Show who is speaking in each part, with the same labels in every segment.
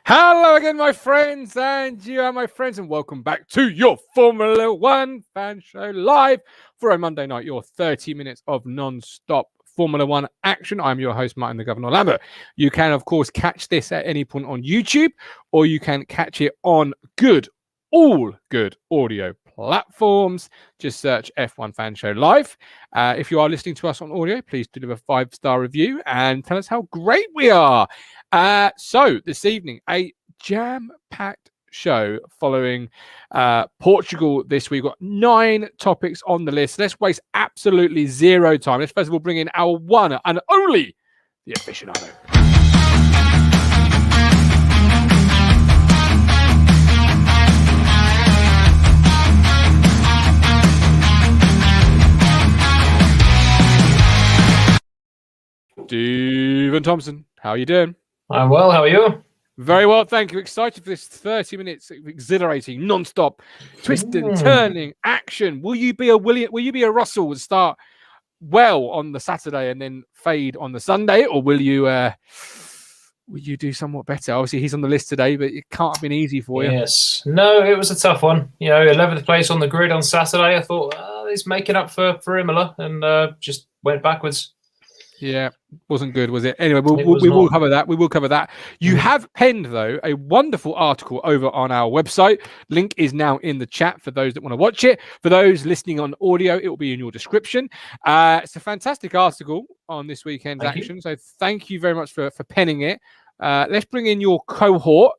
Speaker 1: Hello again, my friends, and you are my friends, and welcome back to your Formula One fan show live for a Monday night, your 30 minutes of non-stop Formula One action. I'm your host, Martin the Governor Lambert. You can, of course, catch this at any point on YouTube, or you can catch it on all good audio platforms. Just search F1 Fan Show Live. If you are listening to us on audio, please do leave a 5-star review and tell us how great we are. So this evening, a jam-packed show following Portugal this week. We've got 9 topics on the list. Let's waste absolutely zero time. Let's first of all bring in our one and only, the aficionado. Stephen Thompson, how are you doing?
Speaker 2: I'm well, how are you?
Speaker 1: Very well, thank you. Excited for this 30 minutes of exhilarating, non-stop, twisting, turning, action. Will you be a Russell and start well on the Saturday and then fade on the Sunday, or will you do somewhat better? Obviously, he's on the list today, but it can't have been easy for you.
Speaker 2: Yes. No, it was a tough one. 11th place on the grid on Saturday. I thought, he's making up for Imola, and just went backwards.
Speaker 1: Yeah, wasn't good, was it? Anyway, we will cover that. We will cover that. You have penned, though, a wonderful article over on our website. Link is now in the chat for those that want to watch it. For those listening on audio, it will be in your description. It's a fantastic article on this weekend's action. So thank you very much for penning it. Let's bring in your cohort.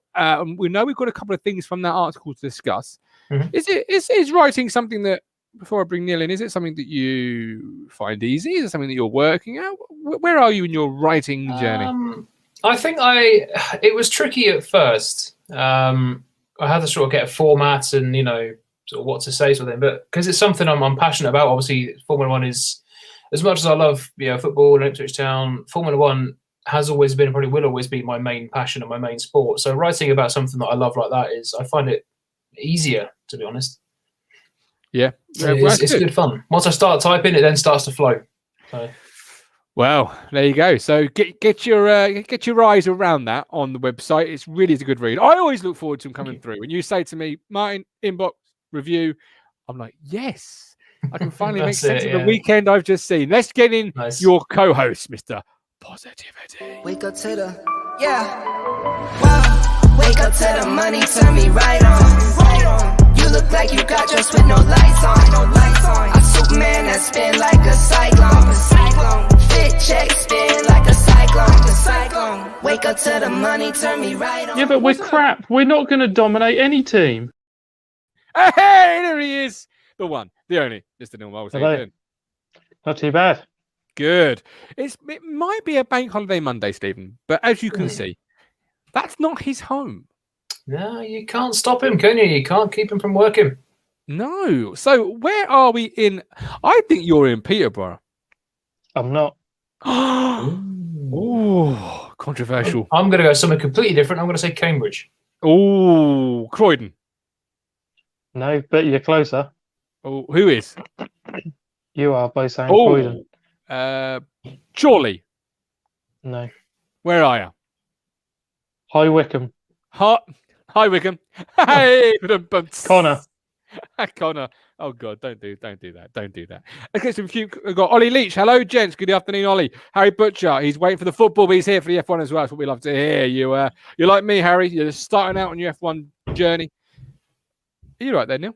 Speaker 1: We know we've got a couple of things from that article to discuss. Mm-hmm. Is writing something that, before I bring Neil in, is it something that you find easy? Is it something that you're working out? Where are you in your writing journey?
Speaker 2: I think it was tricky at first. I had to sort of get a format and, sort of what to say sort of thing. But because it's something I'm passionate about, obviously Formula One is, as much as I love football and Ipswich Town, Formula One has always been, and probably will always be, my main passion and my main sport. So writing about something that I love like that I find it easier, to be honest.
Speaker 1: Yeah,
Speaker 2: it's good fun. Once I start typing, it then starts to flow. So.
Speaker 1: Well, there you go. So get your eyes around that on the website. It's really a good read. I always look forward to them coming through. When you say to me, Martin, inbox review, I'm like, yes, I can finally make sense of the weekend I've just seen. Let's get in your co-host, Mr. Positivity.
Speaker 3: Wake up to the wow. Wake up to the money, turn me right on. You look like you got dressed with no lights on. I'm Superman that spin like a cyclone. Fit check, spin like a cyclone. Wake up to the money, turn me right on.
Speaker 4: Yeah, but we're crap. We're not going to dominate any team.
Speaker 1: Hey, there he is. The one, the only, Mr. Neil Moles.
Speaker 4: Not too bad.
Speaker 1: Good. It might be a bank holiday Monday, Stephen, but as you can see, that's not his home.
Speaker 2: No, you can't stop him, can you? You can't keep him from working.
Speaker 1: No. So where are we in? I think you're in Peterborough.
Speaker 4: I'm not.
Speaker 1: Oh, controversial.
Speaker 2: I'm going to go somewhere completely different. I'm going to say Cambridge.
Speaker 1: Oh, Croydon.
Speaker 4: No, but you're closer.
Speaker 1: Oh, who is?
Speaker 4: You are by saying Croydon.
Speaker 1: Chorley.
Speaker 4: No.
Speaker 1: Where are you?
Speaker 4: High Wycombe.
Speaker 1: Hi, Wickham. Hey,
Speaker 4: Connor.
Speaker 1: Connor. Oh God, don't do that. Don't do that. Okay, so we've got Ollie Leach. Hello, gents. Good afternoon, Ollie. Harry Butcher. He's waiting for the football, but he's here for the F1 as well. That's what we love to hear. You're like me, Harry. You're just starting out on your F1 journey. Are you right there, Neil?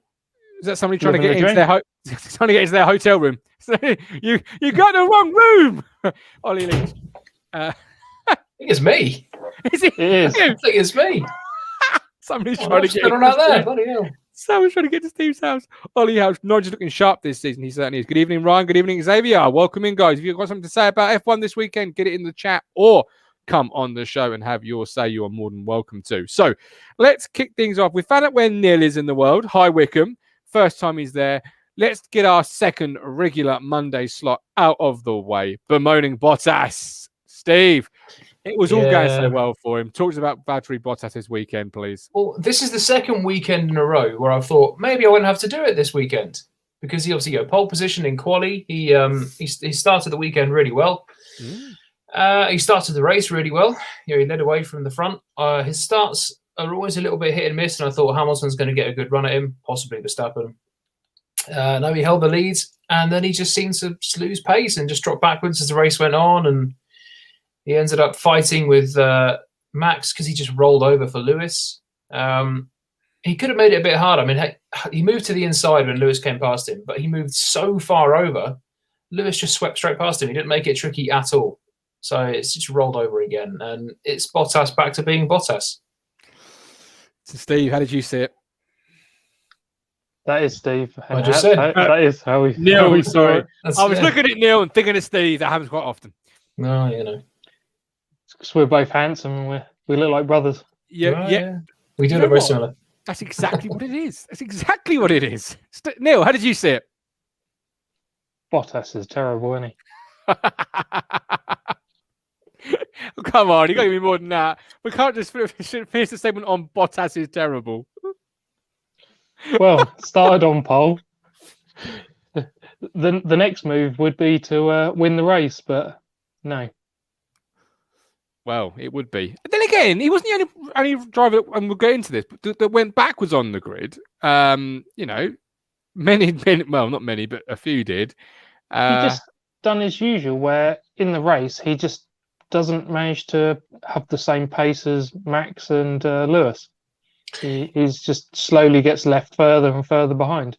Speaker 1: Is that somebody trying to get into their hotel room? So you got the wrong room, Ollie Leach.
Speaker 2: I think it's me.
Speaker 1: Is it?
Speaker 4: It is.
Speaker 2: I think it's me.
Speaker 1: Somebody's trying to get
Speaker 2: on out there. Bloody hell.
Speaker 1: Someone's trying to get to Steve's house. Ollie House, Norwich is looking sharp this season. He certainly is. Good evening, Ryan. Good evening, Xavier. Welcome in, guys. If you've got something to say about F1 this weekend, get it in the chat or come on the show and have your say. You are more than welcome to. So let's kick things off. We found out where Neil is in the world. Hi, Wickham. First time he's there. Let's get our second regular Monday slot out of the way. Bemoaning Bottas. Steve, it was all going so well for him. Talk to us about Valtteri Bottas this weekend, please.
Speaker 2: Well, this is the second weekend in a row where I thought maybe I wouldn't have to do it this weekend because he obviously got pole position in quali. He started the weekend really well. He started the race really well. He led away from the front. His starts are always a little bit hit and miss, and I thought Hamilton's going to get a good run at him, possibly Verstappen. No, he held the lead, and then he just seemed to lose pace and just drop backwards as the race went on, and he ended up fighting with Max because he just rolled over for Lewis. He could have made it a bit harder. I mean, he moved to the inside when Lewis came past him, but he moved so far over, Lewis just swept straight past him. He didn't make it tricky at all. So it's just rolled over again, and it's Bottas back to being Bottas.
Speaker 1: So Steve, how did you see it?
Speaker 4: That is Steve.
Speaker 2: I just said.
Speaker 4: That is how we.
Speaker 1: Neil, sorry. I was
Speaker 2: yeah.
Speaker 1: looking at Neil and thinking of Steve. That happens quite often.
Speaker 2: No, you know.
Speaker 4: Because we're both handsome and we look like brothers.
Speaker 1: Yeah.
Speaker 2: We do
Speaker 1: You know
Speaker 2: look very
Speaker 1: what?
Speaker 2: similar.
Speaker 1: That's exactly what it is. That's exactly what it is. Neil, how did you see it?
Speaker 4: Bottas is terrible, isn't he?
Speaker 1: Come on, you got to give me more than that. We can't just finish the statement on Bottas is terrible.
Speaker 4: Well, started on pole. The next move would be to win the race, but no.
Speaker 1: Well, it would be. Then again, he wasn't the only driver, and we'll get into this, but that went backwards on the grid. Many, well, not many, but a few did.
Speaker 4: He just done his usual, where in the race he just doesn't manage to have the same pace as Max and Lewis. He's just slowly gets left further and further behind.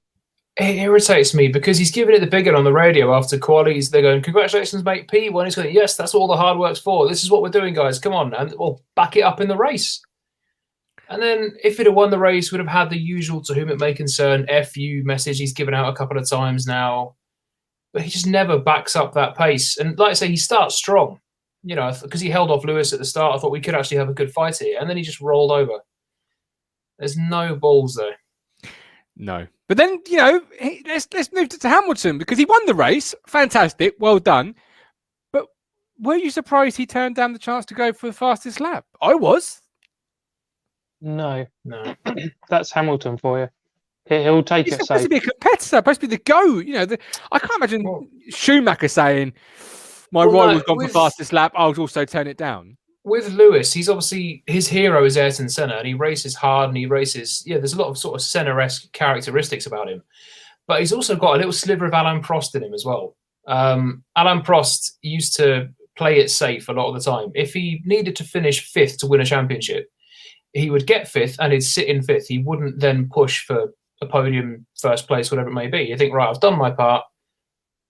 Speaker 2: It irritates me because he's giving it the big one on the radio after qualies. They're going, "Congratulations, mate, P1." He's going, "Yes, that's all the hard work's for. This is what we're doing, guys. Come on." And we'll back it up in the race. And then if he'd have won the race, would have had the usual "to whom it may concern" FU message he's given out a couple of times now. But he just never backs up that pace. And like I say, he starts strong, because he held off Lewis at the start. I thought we could actually have a good fight here. And then he just rolled over. There's no balls there.
Speaker 1: No. But then, let's move to Hamilton because he won the race. Fantastic. Well done. But were you surprised he turned down the chance to go for the fastest lap? I was.
Speaker 4: No. That's Hamilton for you. He'll take
Speaker 1: He's
Speaker 4: it
Speaker 1: supposed
Speaker 4: safe.
Speaker 1: to be a competitor, supposed to be the go. I can't imagine Schumacher saying, my rival's gone for fastest lap, I'll also turn it down.
Speaker 2: With Lewis, he's obviously, his hero is Ayrton Senna, and he races hard and he races, there's a lot of sort of Senna-esque characteristics about him. But he's also got a little sliver of Alain Prost in him as well. Alain Prost used to play it safe a lot of the time. If he needed to finish fifth to win a championship, he would get fifth and he'd sit in fifth. He wouldn't then push for a podium, first place, whatever it may be. You think, right, I've done my part,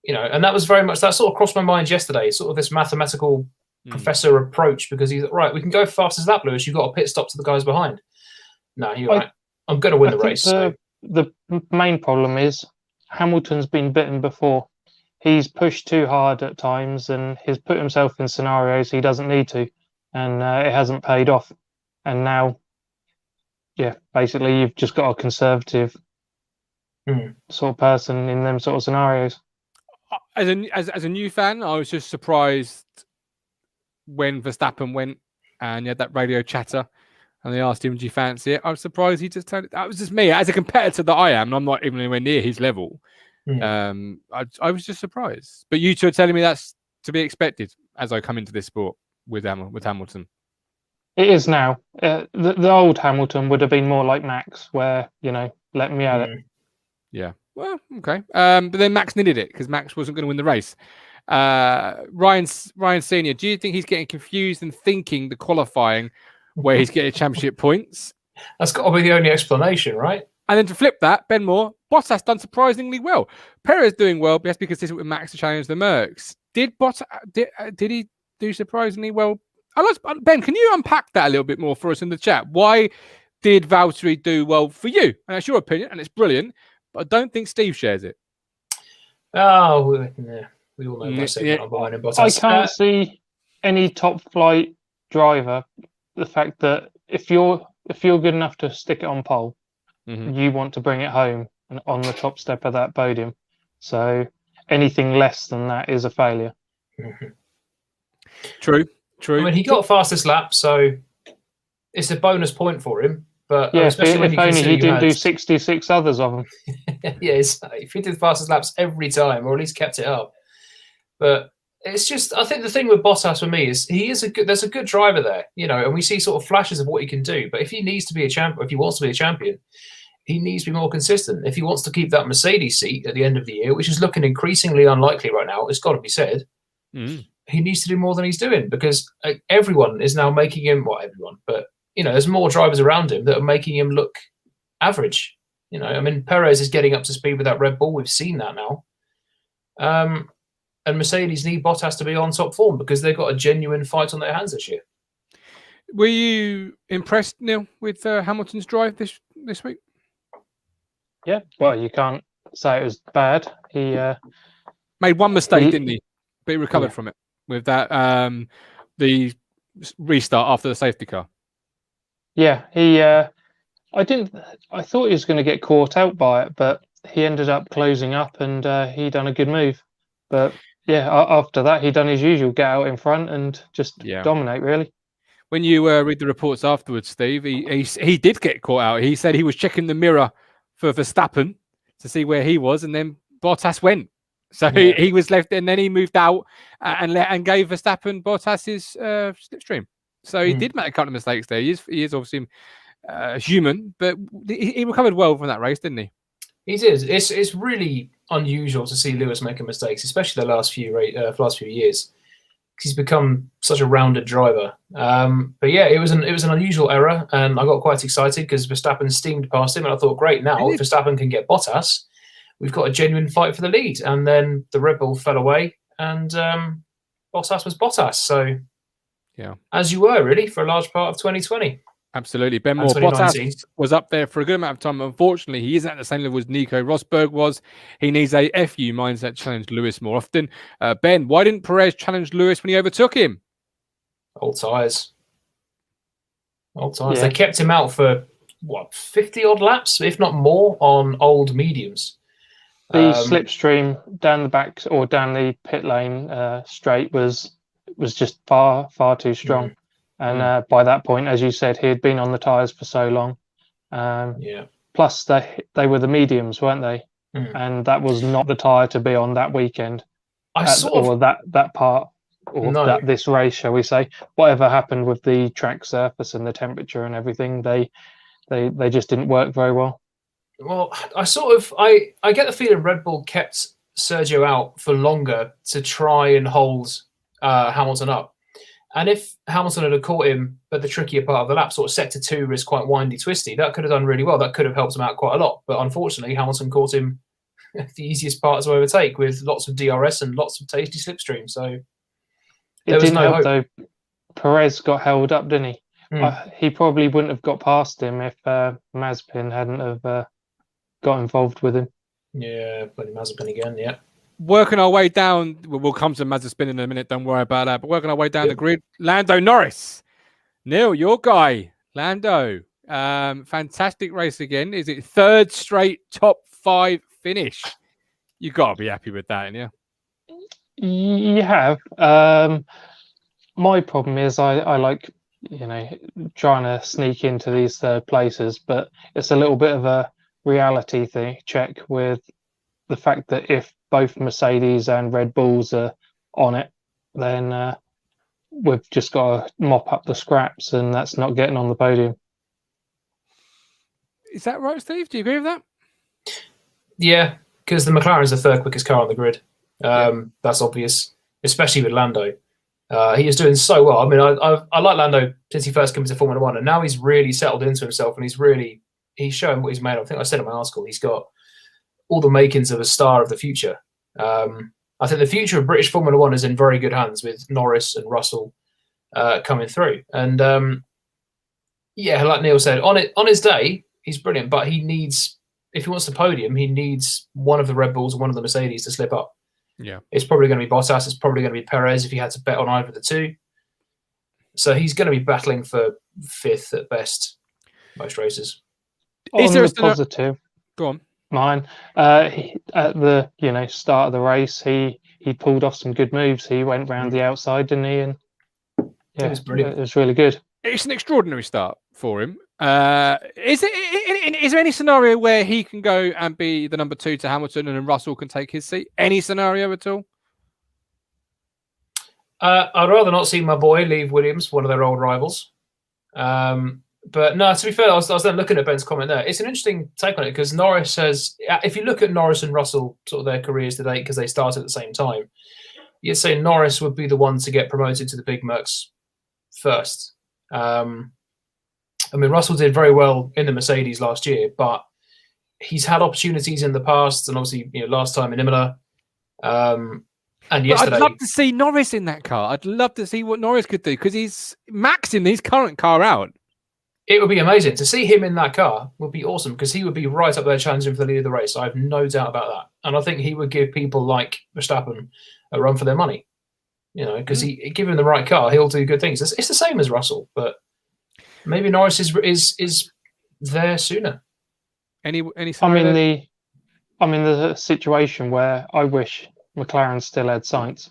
Speaker 2: and that was very much, that sort of crossed my mind yesterday, sort of this mathematical professor approach, because he's right, we can go fastest lap, Lewis, you've got a pit stop to the guys behind. No, you're right. I'm going to win the race.
Speaker 4: The main problem is Hamilton's been bitten before. He's pushed too hard at times and he's put himself in scenarios he doesn't need to, and it hasn't paid off. And now, basically you've just got a conservative sort of person in them sort of scenarios.
Speaker 1: As a new fan, I was just surprised when Verstappen went and he had that radio chatter and they asked him, do you fancy it? I was surprised he just turned it. That was just me. As a competitor that I am, and I'm not even anywhere near his level, I was just surprised. But you two are telling me that's to be expected as I come into this sport with Hamilton.
Speaker 4: It is now. The old Hamilton would have been more like Max, where, let me at it.
Speaker 1: Yeah. Well, okay. But then Max needed it because Max wasn't going to win the race. Ryan Senior, do you think he's getting confused and thinking the qualifying where he's getting championship points? That's
Speaker 2: got to be the only explanation, right?
Speaker 1: And then to flip that, Ben Moore, Bottas done surprisingly well. Perez doing well, but he has to be consistent with Max to challenge the Mercs. Did he do surprisingly well? Ben, can you unpack that a little bit more for us in the chat? Why did Valtteri do well for you? And that's your opinion, and it's brilliant, but I don't think Steve shares it.
Speaker 2: Oh, yeah. We all know Bottas.
Speaker 4: I can't see any top flight driver. The fact that if you're good enough to stick it on pole, you want to bring it home and on the top step of that podium. So anything less than that is a failure.
Speaker 1: True.
Speaker 2: I mean, he got fastest lap, so it's a bonus point for him. But
Speaker 4: yeah,
Speaker 2: especially
Speaker 4: if only he didn't do 66 others of them.
Speaker 2: Yes, if he did fastest laps every time, or at least kept it up. But it's just, I think the thing with Bottas for me is there's a good driver there, and we see sort of flashes of what he can do. But if he needs to be a champion, if he wants to be a champion, he needs to be more consistent. If he wants to keep that Mercedes seat at the end of the year, which is looking increasingly unlikely right now, it's got to be said. He needs to do more than he's doing because everyone is now making him, but there's more drivers around him that are making him look average. I mean, Perez is getting up to speed with that Red Bull. We've seen that now. And Mercedes need Bottas to be on top form because they've got a genuine fight on their hands this year.
Speaker 1: Were you impressed, Neil, with Hamilton's drive this week?
Speaker 4: Yeah, well, you can't say it was bad. He
Speaker 1: made one mistake, didn't he? But he recovered from it with that the restart after the safety car.
Speaker 4: Yeah, I thought he was going to get caught out by it, but he ended up closing up and he done a good move. But yeah, after that, he done his usual, get out in front and just dominate, really.
Speaker 1: When you read the reports afterwards, Steve, he did get caught out. He said he was checking the mirror for Verstappen to see where he was, and then Bottas went. So he was left, and then he moved out and gave Verstappen Bottas's slipstream. So he did make a couple of mistakes there. He is obviously human, but he recovered well from that race, didn't he?
Speaker 2: He did. It's really unusual to see Lewis making mistakes, especially the last few years. He's become such a rounded driver. But yeah, it was an unusual error, and I got quite excited because Verstappen steamed past him, and I thought, great, now if Verstappen can get Bottas, we've got a genuine fight for the lead. And then the Red Bull fell away, and Bottas was Bottas. So
Speaker 1: yeah, as
Speaker 2: you were really for a large part of 2020.
Speaker 1: Absolutely. Ben Moore, Bottas was up there for a good amount of time. Unfortunately, he isn't at the same level as Nico Rosberg was. He needs a FU mindset to challenge Lewis more often. Ben, why didn't Perez challenge Lewis when he overtook him?
Speaker 2: Old tyres. Yeah. They kept him out for, 50-odd laps, if not more, on old mediums.
Speaker 4: The slipstream down the back or down the pit lane straight was just far, far too strong. And by that point, as you said, he had been on the tyres for so long. Plus, they were the mediums, weren't they? And that was not the tyre to be on that weekend. That part, or this race, shall we say. Whatever happened with the track surface and the temperature and everything, they just didn't work very well.
Speaker 2: Well, I get the feeling Red Bull kept Sergio out for longer to try and hold Hamilton up. And if Hamilton had caught him at the trickier part of the lap, sort of sector 2 is quite windy, twisty, that could have done really well. That could have helped him out quite a lot. But unfortunately, Hamilton caught him at the easiest part to overtake with lots of DRS and lots of tasty slipstream. So
Speaker 4: it didn't help, though. Perez got held up, didn't he? He probably wouldn't have got past him if Mazepin hadn't have got involved with him.
Speaker 2: Yeah, bloody Mazepin again, yeah.
Speaker 1: Working our way down, we'll come to Mazepin in a minute, don't worry about that. But working our way down the grid, Lando Norris. Neil, your guy, Lando. Fantastic race again. Is it third straight top 5 finish? You got to be happy with that, yeah.
Speaker 4: You have. My problem is I like, trying to sneak into these third places, but it's a little bit of a reality thing check with the fact that if both Mercedes and Red Bulls are on it, then we've just got to mop up the scraps, and that's not getting on the podium.
Speaker 1: Is that right, Steve? Do you agree with that?
Speaker 2: Yeah, because the McLaren is the third quickest car on the grid. That's obvious, especially with Lando. He is doing so well. I mean, I like Lando since he first came into Formula One, and now he's really settled into himself, and he's showing what he's made of. I think I said in my article, he's got all the makings of a star of the future. I think the future of British Formula One is in very good hands with Norris and Russell coming through. And like Neil said, on his day, he's brilliant, but he needs, if he wants the podium, he needs one of the Red Bulls and one of the Mercedes to slip up.
Speaker 1: Yeah,
Speaker 2: it's probably going to be Bottas. It's probably going to be Perez if he had to bet on either of the two. So he's going to be battling for 5th at best most races.
Speaker 4: Is there a positive?
Speaker 1: Go on.
Speaker 4: Mine. At the start of the race, he pulled off some good moves. He went round the outside, didn't he? And
Speaker 2: it was brilliant.
Speaker 4: It was really good.
Speaker 1: It's an extraordinary start for him. Is there any scenario where he can go and be the number 2 to Hamilton and then Russell can take his seat? Any scenario at all?
Speaker 2: I'd rather not see my boy leave Williams, one of their old rivals. But no, to be fair, I was then looking at Ben's comment there. It's an interesting take on it because Norris says, if you look at Norris and Russell, sort of their careers to date, because they started at the same time, you'd say Norris would be the one to get promoted to the big Mercs first. I mean, Russell did very well in the Mercedes last year, but he's had opportunities in the past, and obviously, last time in Imola, and yesterday.
Speaker 1: I'd love to see Norris in that car. I'd love to see what Norris could do because he's maxing his current car out.
Speaker 2: It would be amazing to see him in that car. Would be awesome because he would be right up there challenging for the lead of the race. I have no doubt about that, and I think he would give people like Ver Stappen a run for their money. Because he give him the right car, he'll do good things. It's the same as Russell, but maybe Norris is there sooner.
Speaker 1: Any
Speaker 4: I'm in the situation where I wish McLaren still had Sainz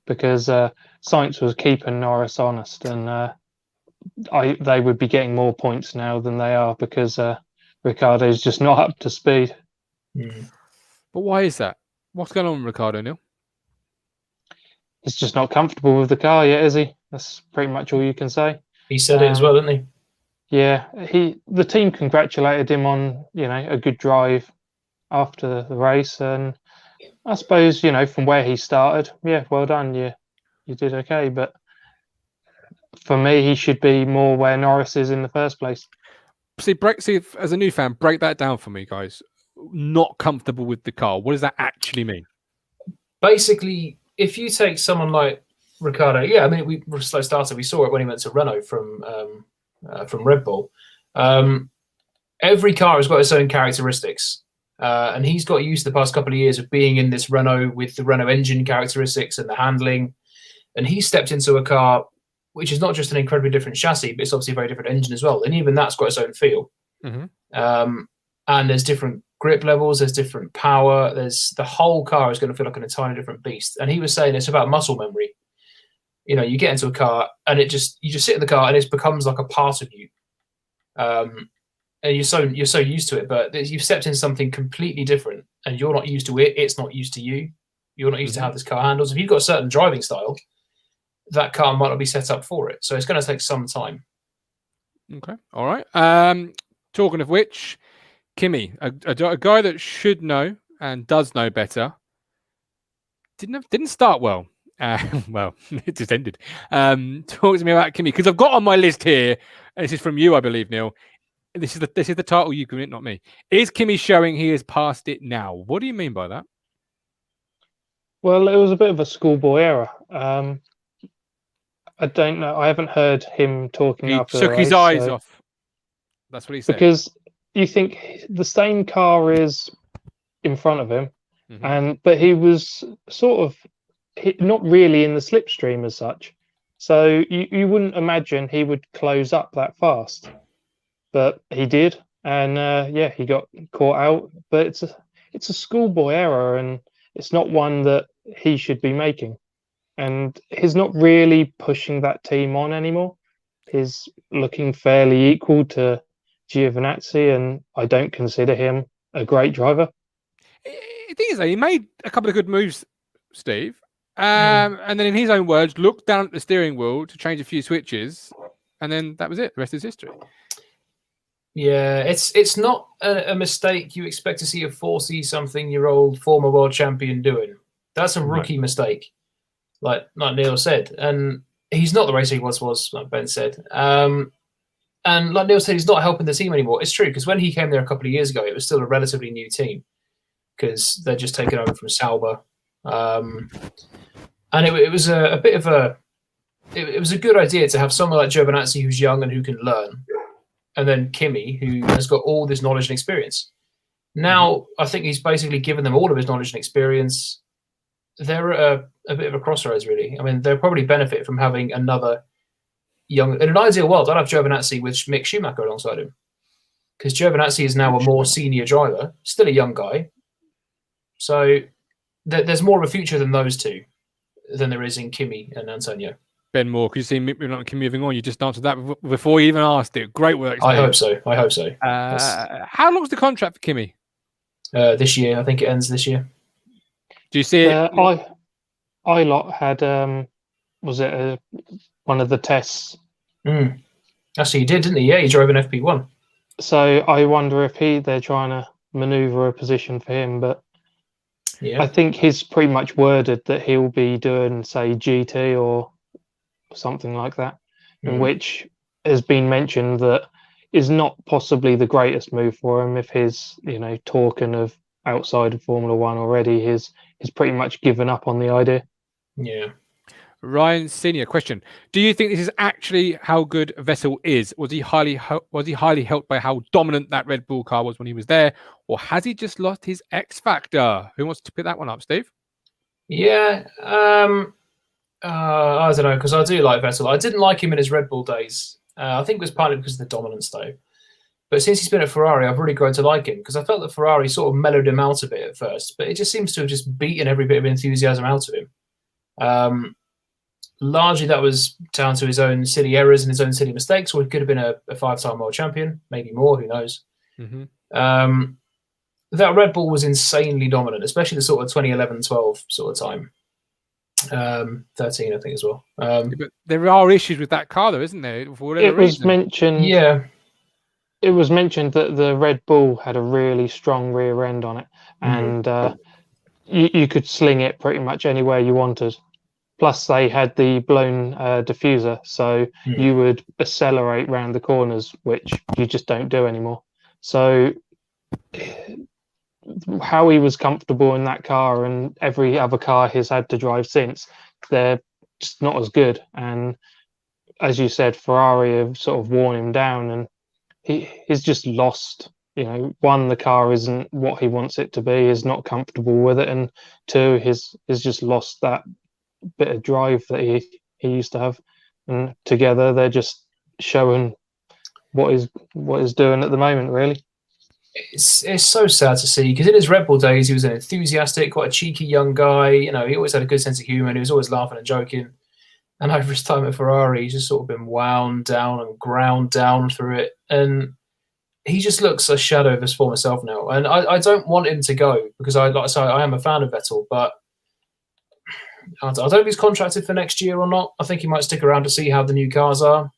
Speaker 4: because Sainz was keeping Norris honest, and they would be getting more points now than they are because Ricciardo's just not up to speed.
Speaker 1: But why is that? What's going on with Ricciardo, Neil?
Speaker 4: He's just not comfortable with the car yet, is he? That's pretty much all you can say.
Speaker 2: He said it as well, didn't he?
Speaker 4: Yeah, the team congratulated him on a good drive after the race, and I suppose from where he started, well done, you did okay. But for me, he should be more where Norris is in the first place.
Speaker 1: See, as a new fan, break that down for me, guys. Not comfortable with the car. What does that actually mean?
Speaker 2: Basically, if you take someone like Ricciardo, I mean, we were a slow starter. We saw it when he went to Renault from Red Bull. Every car has got its own characteristics, and he's got used the past couple of years of being in this Renault with the Renault engine characteristics and the handling. And he stepped into a car which is not just an incredibly different chassis, but it's obviously a very different engine as well. And even that's got its own feel. And there's different grip levels, there's different power, the whole car is going to feel like an entirely different beast. And he was saying it's about muscle memory. You get into a car and you just sit in the car and it becomes like a part of you. And you're so used to it, but you've stepped into something completely different and you're not used to it. It's not used to you. You're not used to how this car handles. If you've got a certain driving style, that car might not be set up for it. So it's going to take some time. Okay.
Speaker 1: All right. Talking of which, Kimi, a guy that should know and does know better, didn't start well. Well, it just ended. Talk to me about Kimi, because I've got on my list here, and this is from you, I believe, Neil. This is the title you commit, not me. Is Kimi showing he has passed it now? What do you mean by that?
Speaker 4: Well, it was a bit of a schoolboy error. I don't know. I haven't heard him talking after the race.
Speaker 1: He took his eyes off. That's what he said.
Speaker 4: Because you think the same car is in front of him, but he was sort of not really in the slipstream as such. So you wouldn't imagine he would close up that fast. but he did, and he got caught out. But it's a schoolboy error, and it's not one that he should be making. And he's not really pushing that team on anymore. He's looking fairly equal to Giovinazzi, and I don't consider him a great driver.
Speaker 1: The thing is, though, he made a couple of good moves, Steve. And then, in his own words, looked down at the steering wheel to change a few switches, and then that was it. The rest is history.
Speaker 2: Yeah, it's not a mistake you expect to see a 40-something-year-old former world champion doing. That's a rookie mistake, like Neil said. And he's not the racer he was, like Ben said. And like Neil said, he's not helping the team anymore. It's true, because when he came there a couple of years ago, it was still a relatively new team, because they're just taken over from Sauber. And it was a bit of it was a good idea to have someone like Giovinazzi who's young and who can learn, and then Kimi, who has got all this knowledge and experience. Now, I think he's basically given them all of his knowledge and experience. They're at a bit of a crossroads, really. I mean, they'll probably benefit from having another young... In an ideal world, I'd have Giovinazzi with Mick Schumacher alongside him, because Giovinazzi is now a more senior driver, still a young guy. So there's more of a future than those two than there is in Kimi and Antonio.
Speaker 1: Ben Moore, could you see Mick moving on? You just answered that before you even asked it. Great work, Steve.
Speaker 2: I hope so.
Speaker 1: How long's the contract for Kimi?
Speaker 2: This year. I think it ends this year.
Speaker 1: Do you see it?
Speaker 4: Ilott had, was it one of the tests?
Speaker 2: Actually, he did, didn't he? Yeah, he drove an FP1.
Speaker 4: So I wonder if they're trying to manoeuvre a position for him, but I think he's pretty much worded that he'll be doing, say, GT or something like that, in which has been mentioned that is not possibly the greatest move for him. If he's, talking of outside of Formula One already, he's pretty much given up on the idea.
Speaker 2: Yeah.
Speaker 1: Ryan Senior, question: do you think this is actually how good Vettel is? Was he highly helped by how dominant that Red Bull car was when he was there, or has he just lost his X factor? Who wants to pick that one up, Steve?
Speaker 2: Yeah, I don't know, because I do like Vettel. I didn't like him in his Red Bull days. I think it was partly because of the dominance, though. But since he's been at Ferrari, I've really grown to like him, because I felt that Ferrari sort of mellowed him out a bit at first, but it just seems to have just beaten every bit of enthusiasm out of him. Largely that was down to his own silly errors and his own silly mistakes, or he could have been a 5-time world champion, maybe more, who knows. That Red Bull was insanely dominant, especially the sort of 2011-12 sort of time. 13, I think, as well.
Speaker 1: But there are issues with that car, though, isn't there?
Speaker 4: It was mentioned that the Red Bull had a really strong rear end on it, and you could sling it pretty much anywhere you wanted. Plus, they had the blown diffuser, so you would accelerate round the corners, which you just don't do anymore. So how he was comfortable in that car and every other car he's had to drive since, they're just not as good. And as you said, Ferrari have sort of worn him down, and he's just lost. One, the car isn't what he wants it to be, he's not comfortable with it, and two, he's just lost that bit of drive that he used to have. And together they're just showing what he's doing at the moment, really. It's
Speaker 2: so sad to see, because in his Red Bull days he was an enthusiastic, quite a cheeky young guy. He always had a good sense of humour, and he was always laughing and joking. And over his time at Ferrari, he's just sort of been wound down and ground down through it, and he just looks a shadow of his former self now. And I don't want him to go, because I am a fan of Vettel, but I don't know if he's contracted for next year or not. I think he might stick around to see how the new cars are,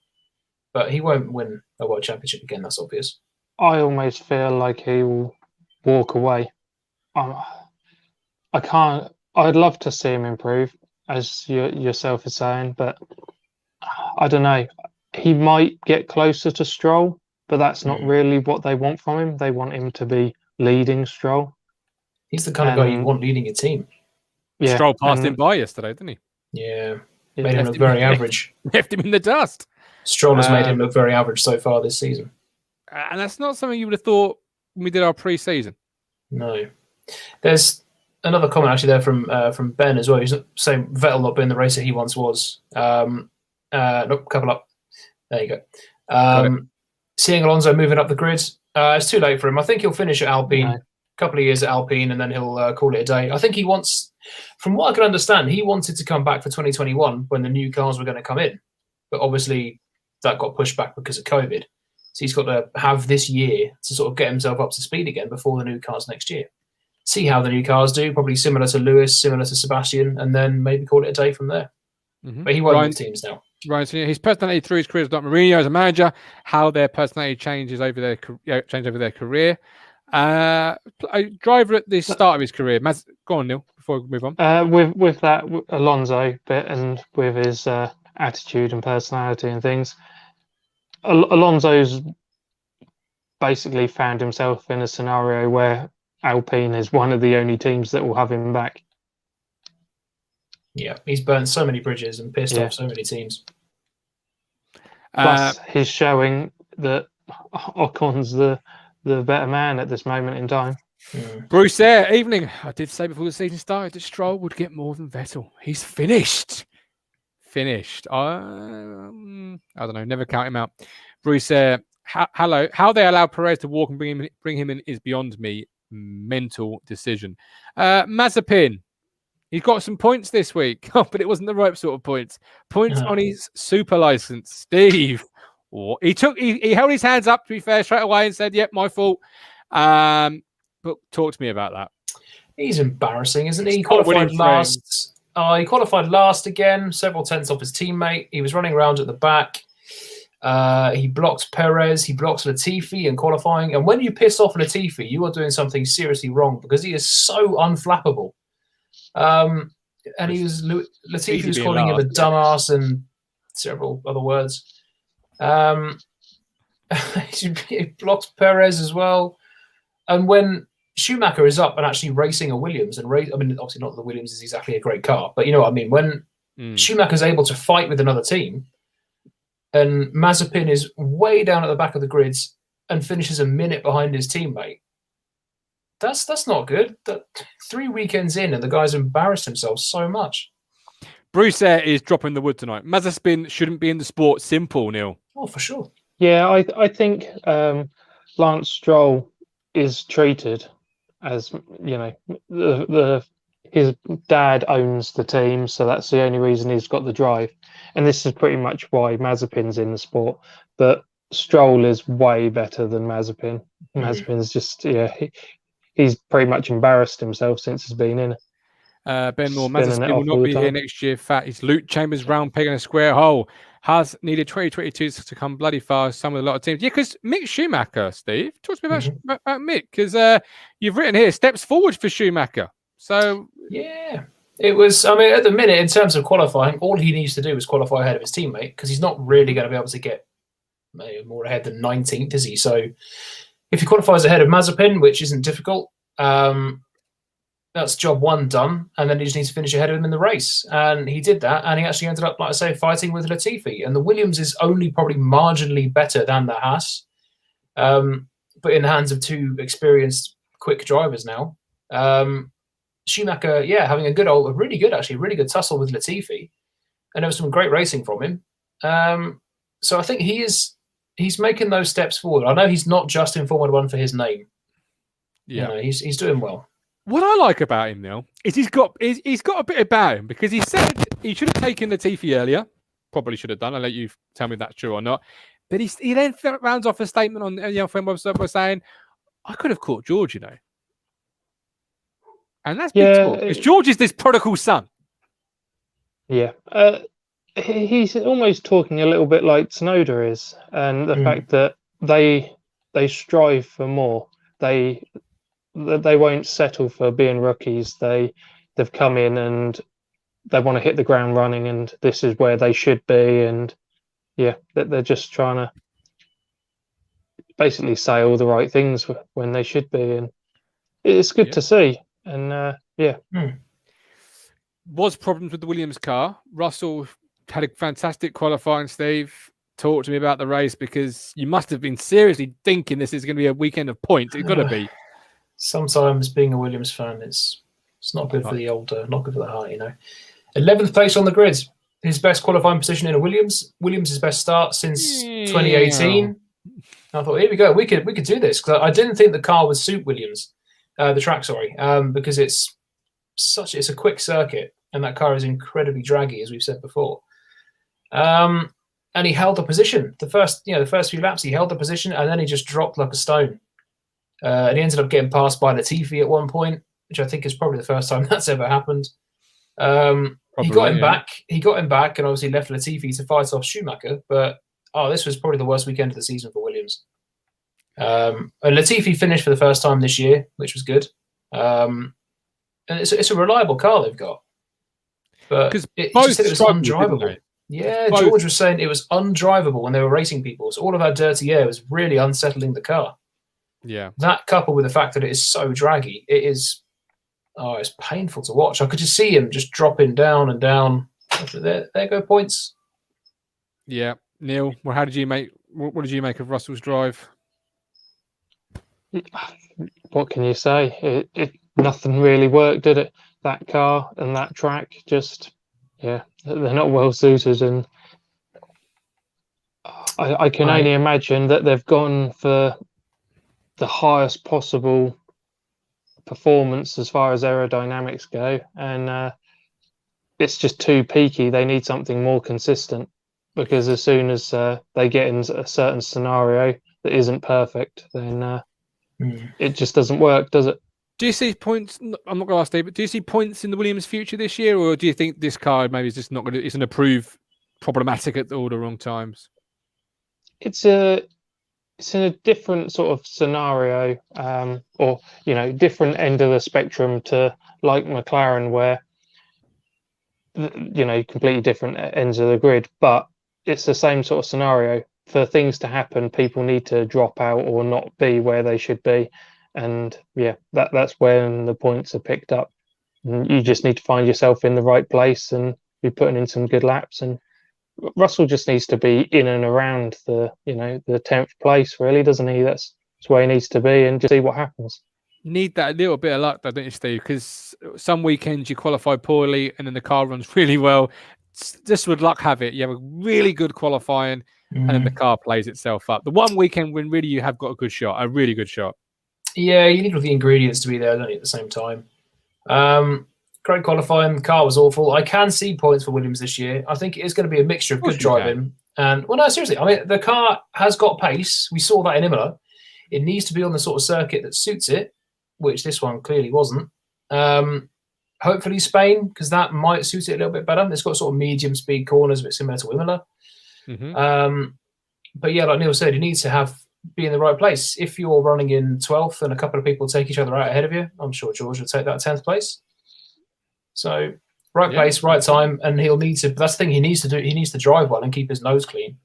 Speaker 2: but he won't win a world championship again. That's obvious.
Speaker 4: I almost feel like he will walk away. I can't. I'd love to see him improve, as yourself is saying, but I don't know. He might get closer to Stroll, but that's not really what they want from him. They want him to be leading Stroll.
Speaker 2: He's the kind of guy you want leading a team.
Speaker 1: Yeah, Stroll passed him by yesterday, didn't he?
Speaker 2: Yeah, made him look very average.
Speaker 1: Left him in the dust.
Speaker 2: Stroll has made him look very average so far this season.
Speaker 1: And that's not something you would have thought when we did our pre-season.
Speaker 2: No. There's another comment actually there from Ben as well. He's saying Vettel not being the racer he once was. Couple up. There you go. seeing Alonso moving up the grid. It's too late for him. I think he'll finish at Alpine,
Speaker 4: No.
Speaker 2: a couple of years at Alpine, and then he'll call it a day. I think he wants, from what I can understand, he wanted to come back for 2021 when the new cars were going to come in. But obviously that got pushed back because of COVID. So he's got to have this year to sort of get himself up to speed again before the new cars next year. See how the new cars do, probably similar to Lewis, similar to Sebastian, and then maybe call it a day from there. But he won't move teams now.
Speaker 1: Right, so his personality through his career is like Mourinho as a manager, how their personality changes over their career. A driver at the start of his career. Go on, Neil, before we move on.
Speaker 4: With that Alonso bit and with his attitude and personality and things, Alonso's basically found himself in a scenario where Alpine is one of the only teams that will have him back.
Speaker 2: Yeah, he's burnt so many bridges and pissed off so many teams.
Speaker 4: Plus, he's showing that Ocon's the better man at this moment in time.
Speaker 1: Bruce there, evening. I did say before the season started that Stroll would get more than Vettel. He's finished. I don't know. Never count him out. Bruce there. Hello. How they allow Perez to walk and bring him in is beyond me. Mental decision. Mazepin. He's got some points this week, but it wasn't the right sort of points. Points on his super license. Steve, he held his hands up, to be fair, straight away and said, yep, my fault. But talk to me about that.
Speaker 2: He's embarrassing, isn't he? He qualified last. He qualified last again, several tenths off his teammate. He was running around at the back. He blocked Perez. He blocked Latifi in qualifying. And when you piss off Latifi, you are doing something seriously wrong because he is so unflappable. And Latifi was calling him a dumbass and several other words. He blocked Perez as well. And when Schumacher is up and actually racing a Williams, obviously not that the Williams is exactly a great car, but you know what I mean. When Schumacher's able to fight with another team, and Mazepin is way down at the back of the grids and finishes a minute behind his teammate. That's not good. 3 weekends in and the guy's embarrassed himself so much.
Speaker 1: Bruce is dropping the wood tonight. Mazepin shouldn't be in the sport. Simple, Neil.
Speaker 2: Oh, for sure.
Speaker 4: Yeah, I think Lance Stroll is treated as, you know, his dad owns the team, so that's the only reason he's got the drive. And this is pretty much why Mazepin's in the sport. But Stroll is way better than Mazepin. Mazepin's just, he's pretty much embarrassed himself since he's been in it.
Speaker 1: Ben Moore, Mazepin will not be here next year. Fat. He's Luke Chambers round peg in a square hole. Has needed 2022 to come bloody far. Some with a lot of teams. Yeah, because Mick Schumacher, Steve. Talk to me about Mick, because you've written here steps forward for Schumacher. So
Speaker 2: yeah, it was. I mean, at the minute, in terms of qualifying, all he needs to do is qualify ahead of his teammate because he's not really going to be able to get more ahead than 19th, is he? So if he qualifies ahead of Mazepin, which isn't difficult, that's job one done, and then he just needs to finish ahead of him in the race. And he did that, and he actually ended up, like I say, fighting with Latifi. And the Williams is only probably marginally better than the Haas, but in the hands of two experienced, quick drivers now. Schumacher, having a really good tussle with Latifi, and there was some great racing from him. So I think he's making those steps forward. I know he's not just in Formula One for his name. Yeah, you know, he's doing well.
Speaker 1: What I like about him now is he's got a bit about him because he said he should have taken Latifi earlier. Probably should have done. I'll let you tell me if that's true or not. But he then rounds off a statement on the friend website by saying, "I could have caught George, you know." And that's big talk. Because George is this prodigal son.
Speaker 4: Yeah. He's almost talking a little bit like Tsunoda is, and the fact that they strive for more. They won't settle for being rookies. They've come in and they want to hit the ground running, and this is where they should be. And they're just trying to basically say all the right things when they should be, and it's good to see. And
Speaker 1: was problems with the Williams car. Russell had a fantastic qualifying. Steve, talk to me about the race because you must have been seriously thinking this is going to be a weekend of points. It's got to be.
Speaker 2: Sometimes being a Williams fan, it's not good for the old, not good for the heart, you know. 11th place on the grid. His best qualifying position in a Williams. Williams' best start since 2018. I thought, here we go. We could do this, because I didn't think the car would suit Williams, the track, sorry, because it's a quick circuit, and that car is incredibly draggy, as we've said before. And he held the position. The first few laps, he held the position, and then he just dropped like a stone. And he ended up getting passed by Latifi at one point, which I think is probably the first time that's ever happened. He got him back. He got him back, and obviously left Latifi to fight off Schumacher. But this was probably the worst weekend of the season for Williams. And Latifi finished for the first time this year, which was good. And it's a reliable car they've got. But it just said it was undrivable. Yeah, George was saying it was undrivable when they were racing people. So all of that dirty air was really unsettling the car.
Speaker 1: Yeah.
Speaker 2: That coupled with the fact that it is so draggy, it's painful to watch. I could just see him just dropping down and down. There go points.
Speaker 1: Yeah. Neil, well, what did you make of Russell's drive?
Speaker 4: What can you say? Nothing really worked, did it? That car and that track just, they're not well suited, and I can only imagine that they've gone for the highest possible performance as far as aerodynamics go, and it's just too peaky. They need something more consistent, because as soon as they get in a certain scenario that isn't perfect, then it just doesn't work, does it?
Speaker 1: Do you see points? I'm not going to ask Dave, but do you see points in the Williams' future this year, or do you think this car maybe is just not going to? It's going to prove problematic at all the wrong times.
Speaker 4: It's in a different sort of scenario, or different end of the spectrum to like McLaren, where completely different ends of the grid, but it's the same sort of scenario. For things to happen, people need to drop out or not be where they should be. And that's when the points are picked up. And you just need to find yourself in the right place and be putting in some good laps. And Russell just needs to be in and around the 10th place, really, doesn't he? That's where he needs to be, and just see what happens.
Speaker 1: You need that little bit of luck, though, don't you, Steve? Because some weekends you qualify poorly and then the car runs really well. Just with luck have it, you have a really good qualifying, and then the car plays itself up. The one weekend when really you have got a really good shot.
Speaker 2: Yeah, you need all the ingredients to be there, don't you, at the same time. Great qualifying. The car was awful. I can see points for Williams this year. I think it is going to be a mixture of good driving. And, no, seriously. I mean, the car has got pace. We saw that in Imola. It needs to be on the sort of circuit that suits it, which this one clearly wasn't. Hopefully Spain, because that might suit it a little bit better. It's got sort of medium speed corners, a bit similar to Imola. But yeah, like Neil said, you need to be in the right place. If you're running in 12th and a couple of people take each other out ahead of you, I'm sure George will take that 10th place. So right place, right time, and he'll need to. That's the thing he needs to do. He needs to drive well and keep his nose clean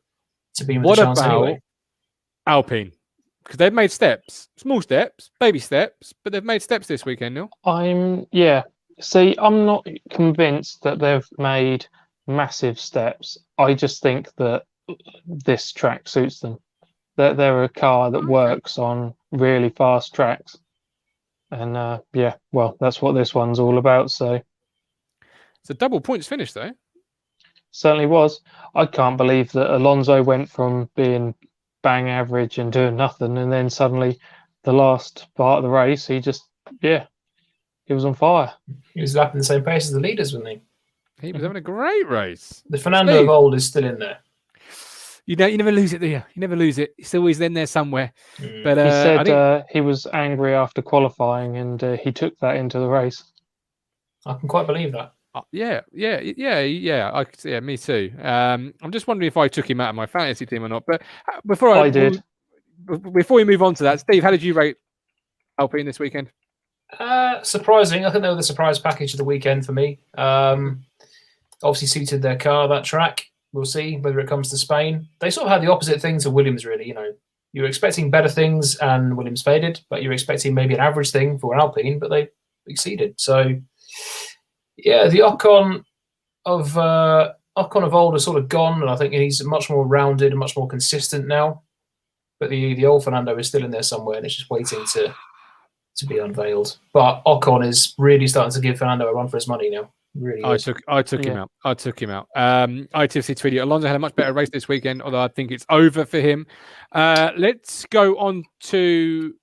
Speaker 2: to be in with the chance anyway.
Speaker 1: Alpine? Because they've made steps, small steps, baby steps, but they've made steps this weekend, Neil.
Speaker 4: See, I'm not convinced that they've made massive steps. I just think that this track suits them. That they're a car that works on really fast tracks, and that's what this one's all about. So
Speaker 1: it's a double points finish, though.
Speaker 4: Certainly was. I can't believe that Alonso went from being bang average and doing nothing, and then suddenly the last part of the race, he was on fire. He
Speaker 2: was lapping the same pace as the leaders, wasn't he?
Speaker 1: He was having a great race.
Speaker 2: The Fernando of old is still in there.
Speaker 1: You never lose it, do you? You never lose it. It's always in there somewhere. But
Speaker 4: he said he was angry after qualifying, and he took that into the race.
Speaker 2: I can quite believe that.
Speaker 1: Yeah. Me too. I'm just wondering if I took him out of my fantasy team or not. But before we move on to that, Steve, how did you rate Alpine this weekend?
Speaker 2: Surprising. I think they were the surprise package of the weekend for me. Obviously suited their car, that track. We'll see whether it comes to Spain. They sort of had the opposite thing to Williams, really. You were expecting better things and Williams faded, but you're expecting maybe an average thing for an Alpine, but they exceeded. So, yeah, the Ocon of old is sort of gone, and I think he's much more rounded and much more consistent now. But the old Fernando is still in there somewhere, and it's just waiting to be unveiled. But Ocon is really starting to give Fernando a run for his money now. Really
Speaker 1: I
Speaker 2: is.
Speaker 1: took him out. I took him out. ITFC Tweedy. Alonso had a much better race this weekend, although I think it's over for him. Let's go on to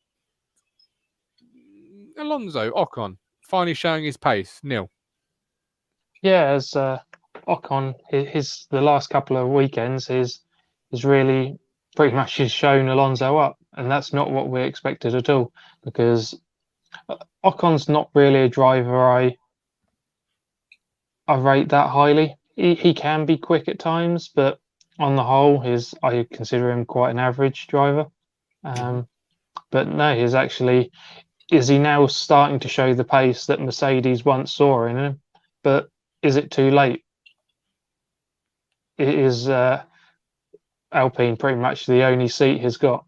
Speaker 1: Alonso Ocon, finally showing his pace. Neil.
Speaker 4: Yeah, as Ocon, the last couple of weekends is really pretty much has shown Alonso up, and that's not what we expected at all. Because Ocon's not really a driver I rate that highly. He can be quick at times, but on the whole, I consider him quite an average driver. But no, is he now starting to show the pace that Mercedes once saw in him? But is it too late? It is Alpine pretty much the only seat he's got.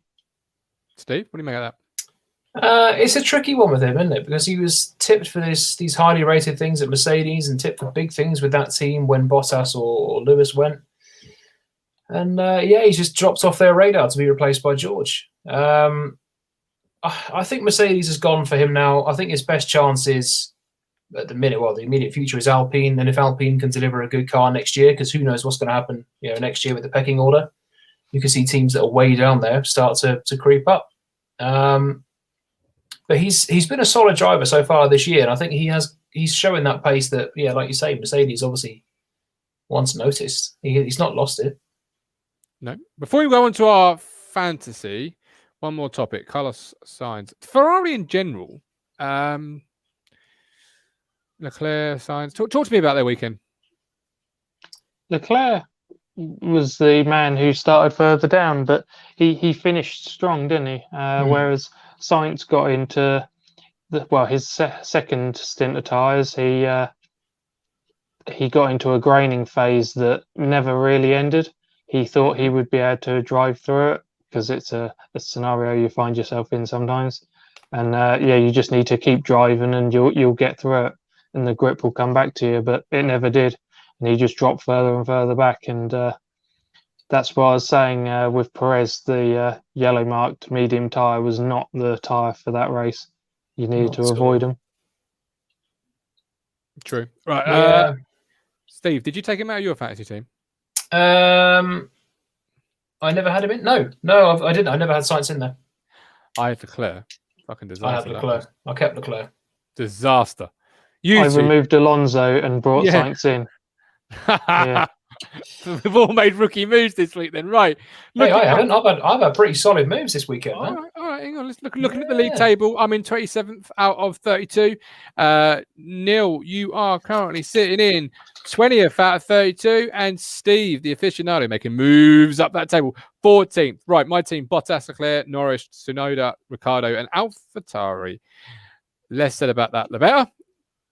Speaker 1: Steve, what do you make of that?
Speaker 2: It's a tricky one with him, isn't it? Because he was tipped for these highly rated things at Mercedes and tipped for big things with that team when Bottas or Lewis went. And he's just dropped off their radar to be replaced by George. I think Mercedes has gone for him now. I think his best chance is at the minute, the immediate future is Alpine. And if Alpine can deliver a good car next year, because who knows what's going to happen, next year with the pecking order, you can see teams that are way down there start to creep up. But he's been a solid driver so far this year, and I think he's showing that pace that, like you say, Mercedes obviously once noticed. He's not lost it.
Speaker 1: No. Before we go on to our fantasy, one more topic: Carlos Sainz, Ferrari in general. Leclerc, Sainz. Talk to me about their weekend.
Speaker 4: Leclerc was the man who started further down, but he finished strong, didn't he? Whereas Sainz got into his second stint of tyres. He got into a graining phase that never really ended. He thought he would be able to drive through it because it's a scenario you find yourself in sometimes. And you just need to keep driving and you'll get through it, and the grip will come back to you. But it never did, and he just dropped further and further back. And that's what I was saying with Perez. The yellow marked medium tyre was not the tyre for that race. You needed to avoid them.
Speaker 1: True. Right. Steve, did you take him out of your fantasy team?
Speaker 2: I never had him in. No, I didn't. I never had Sainz in there.
Speaker 1: I had Leclerc. Fucking disaster.
Speaker 2: I had Leclerc. I kept Leclerc.
Speaker 1: Disaster.
Speaker 4: I removed Alonso and brought Sainz in.
Speaker 1: Yeah. We've all made rookie moves this week then, right?
Speaker 2: I haven't. I've had pretty solid moves this weekend.
Speaker 1: All right, hang on. Let's looking at the league table. I'm in 27th out of 32. Neil, you are currently sitting in 20th out of 32, and Steve, the aficionado, making moves up that table, 14th. Right, my team: Bottas, Leclerc, Norris, Tsunoda, Ricciardo, and AlphaTauri. Less said about that, the better.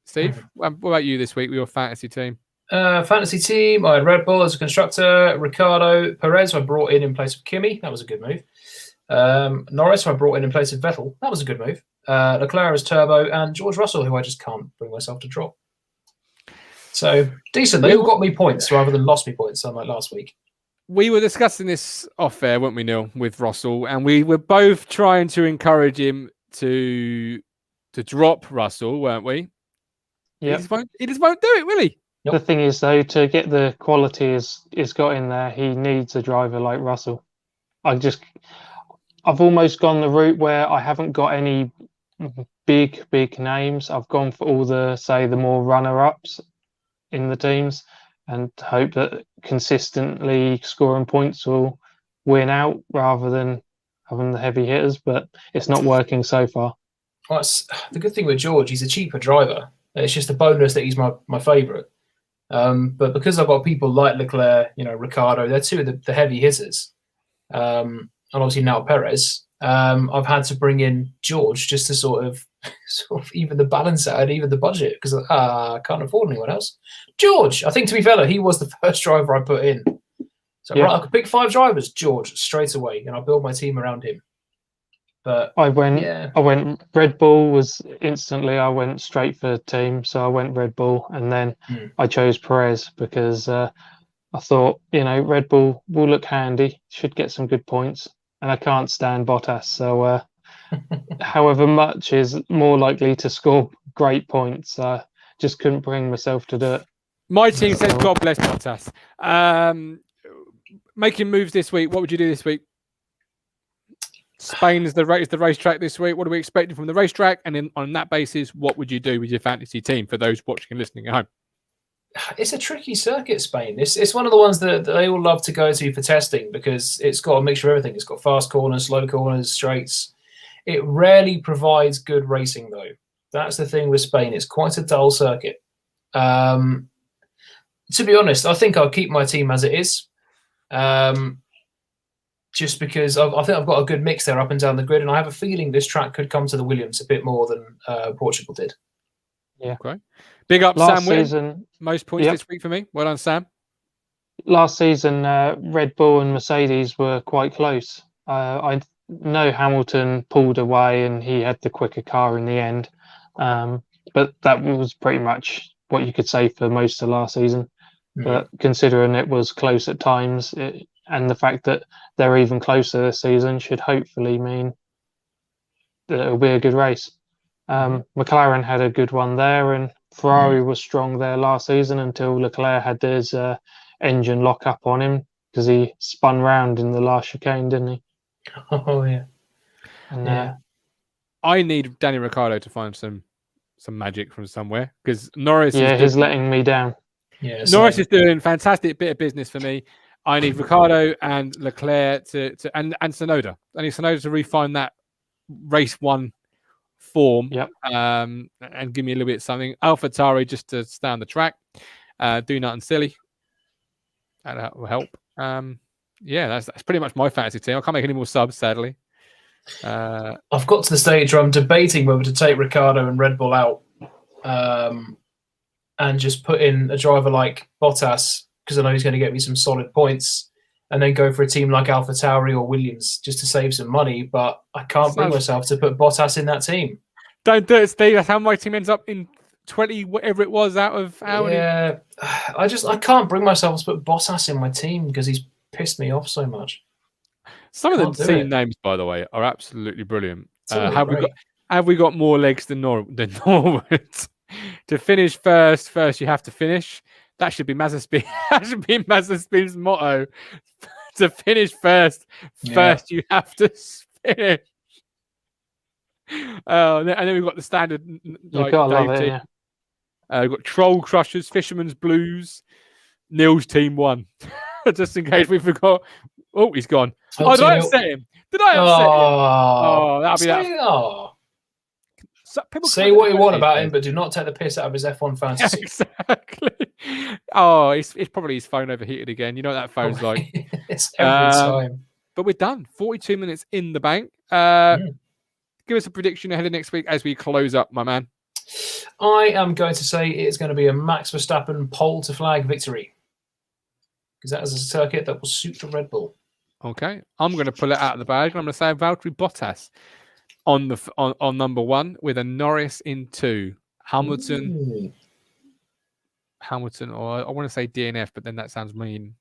Speaker 1: Steve, what about you this week with your fantasy team?
Speaker 2: Fantasy team, I had Red Bull as a constructor, Ricciardo, Perez I brought in place of Kimi. That was a good move. Norris I brought in place of Vettel. That was a good move. Leclerc as Turbo, and George Russell, who I just can't bring myself to drop. So decent. They all got me points rather than lost me points, unlike last week.
Speaker 1: We were discussing this off air, weren't we, Neil, with Russell, and we were both trying to encourage him to drop Russell, weren't we?
Speaker 4: Yeah.
Speaker 1: He just won't do it, will he?
Speaker 4: Nope. The thing is, though, to get the quality he's got in there, he needs a driver like Russell. I've almost gone the route where I haven't got any big names. I've gone for all the more runner-ups in the teams and hope that consistently scoring points will win out rather than having the heavy hitters, but it's not working so far.
Speaker 2: Well, the good thing with George, he's a cheaper driver. It's just a bonus that he's my favourite. But because I've got people like Leclerc, Ricciardo, they're two of the heavy hitters. And obviously now Perez, I've had to bring in George just to sort of even the balance out and even the budget because I can't afford anyone else. George, I think to be fair, he was the first driver I put in. So right, I could pick 5 drivers, George, straight away, and I'll build my team around him. But I went
Speaker 4: Red Bull was instantly. I went straight for team, so I went Red Bull, and then I chose Perez because I thought Red Bull will look handy, should get some good points, and I can't stand Bottas, so however much is more likely to score great points. just couldn't bring myself to do it.
Speaker 1: My team says God bless Bottas. Making moves this week. What would you do this week? Spain is the racetrack this week. What are we expecting from the racetrack? And then on that basis, what would you do with your fantasy team for those watching and listening at home?
Speaker 2: It's a tricky circuit, Spain. It's one of the ones that they all love to go to for testing because it's got a mixture of everything. It's got fast corners, slow corners, straights. It rarely provides good racing, though. That's the thing with Spain. It's quite a dull circuit. To be honest, I think I'll keep my team as it is. Just because I think I've got a good mix there up and down the grid, and I have a feeling this track could come to the Williams a bit more than Portugal did.
Speaker 1: Yeah. Okay. Big up,
Speaker 4: Last
Speaker 1: Sam
Speaker 4: season,
Speaker 1: Wynn. Most points this week for me. Well done, Sam.
Speaker 4: Last season, Red Bull and Mercedes were quite close. I know Hamilton pulled away and he had the quicker car in the end. But that was pretty much what you could say for most of last season. Mm-hmm. But considering it was close at times, and the fact that they're even closer this season should hopefully mean that it'll be a good race. McLaren had a good one there, and Ferrari was strong there last season until Leclerc had his engine lock up on him because he spun round in the last chicane, didn't he?
Speaker 2: Oh, yeah.
Speaker 4: And,
Speaker 1: I need Danny Ricciardo to find some magic from somewhere because Norris
Speaker 4: he's letting me down.
Speaker 2: Yeah,
Speaker 1: Norris is doing a fantastic bit of business for me. I need Ricciardo and Leclerc and Tsunoda. I need Tsunoda to refine that race one form and give me a little bit of something. AlphaTauri just to stay on the track, do nothing silly. That will help. That's pretty much my fantasy team. I can't make any more subs, sadly.
Speaker 2: I've got to the stage where I'm debating whether to take Ricciardo and Red Bull out and just put in a driver like Bottas because I know he's going to get me some solid points, and then go for a team like AlphaTauri or Williams just to save some money. But I can't bring myself to put Bottas in that team.
Speaker 1: Don't do it, Steve. That's how my team ends up in 20, whatever it was, out of how many.
Speaker 2: Yeah, I can't bring myself to put Bottas in my team because he's pissed me off so much.
Speaker 1: Some of the team names, by the way, are absolutely brilliant. Have we got more legs than Norwood? To finish first you have to finish. That should be Mazepin. That should be Mazepin's motto. To finish first you have to finish. And then we've got the standard.
Speaker 4: You've got to love it, yeah.
Speaker 1: We've got Troll Crushers, Fisherman's Blues, Neil's Team 1. Just in case we forgot. Oh, he's gone. Did I upset him? Did I upset him? That'll be that.
Speaker 2: People say what you want about him, but do not take the piss out of his F1 fantasy.
Speaker 1: Exactly. It's probably his phone overheated again. You know what that phone's like.
Speaker 2: It's every time.
Speaker 1: But we're done. 42 minutes in the bank. Give us a prediction ahead of next week as we close up, my man.
Speaker 2: I am going to say it's going to be a Max Verstappen pole to flag victory. Because that is a circuit that will suit the Red Bull.
Speaker 1: Okay. I'm going to pull it out of the bag. I'm going to say Valtteri Bottas on number 1 with a Norris in 2. Hamilton, or I want to say DNF, but then that sounds mean.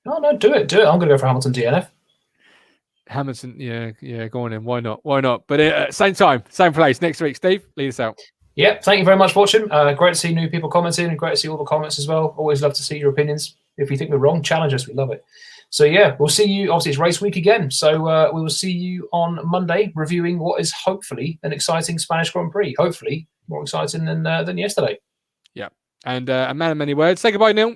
Speaker 2: No, do it. I'm going to go for Hamilton DNF.
Speaker 1: Hamilton, yeah, go on in. Why not? But same time, same place next week. Steve, lead us out.
Speaker 2: Yeah, thank you very much for watching. Great to see new people commenting and great to see all the comments as well. Always love to see your opinions. If you think we're wrong, challenge us. We love it. So, yeah, we'll see you. Obviously, it's race week again. So we will see you on Monday reviewing what is hopefully an exciting Spanish Grand Prix. Hopefully more exciting than yesterday.
Speaker 1: Yeah. And a man of many words. Say goodbye, Neil.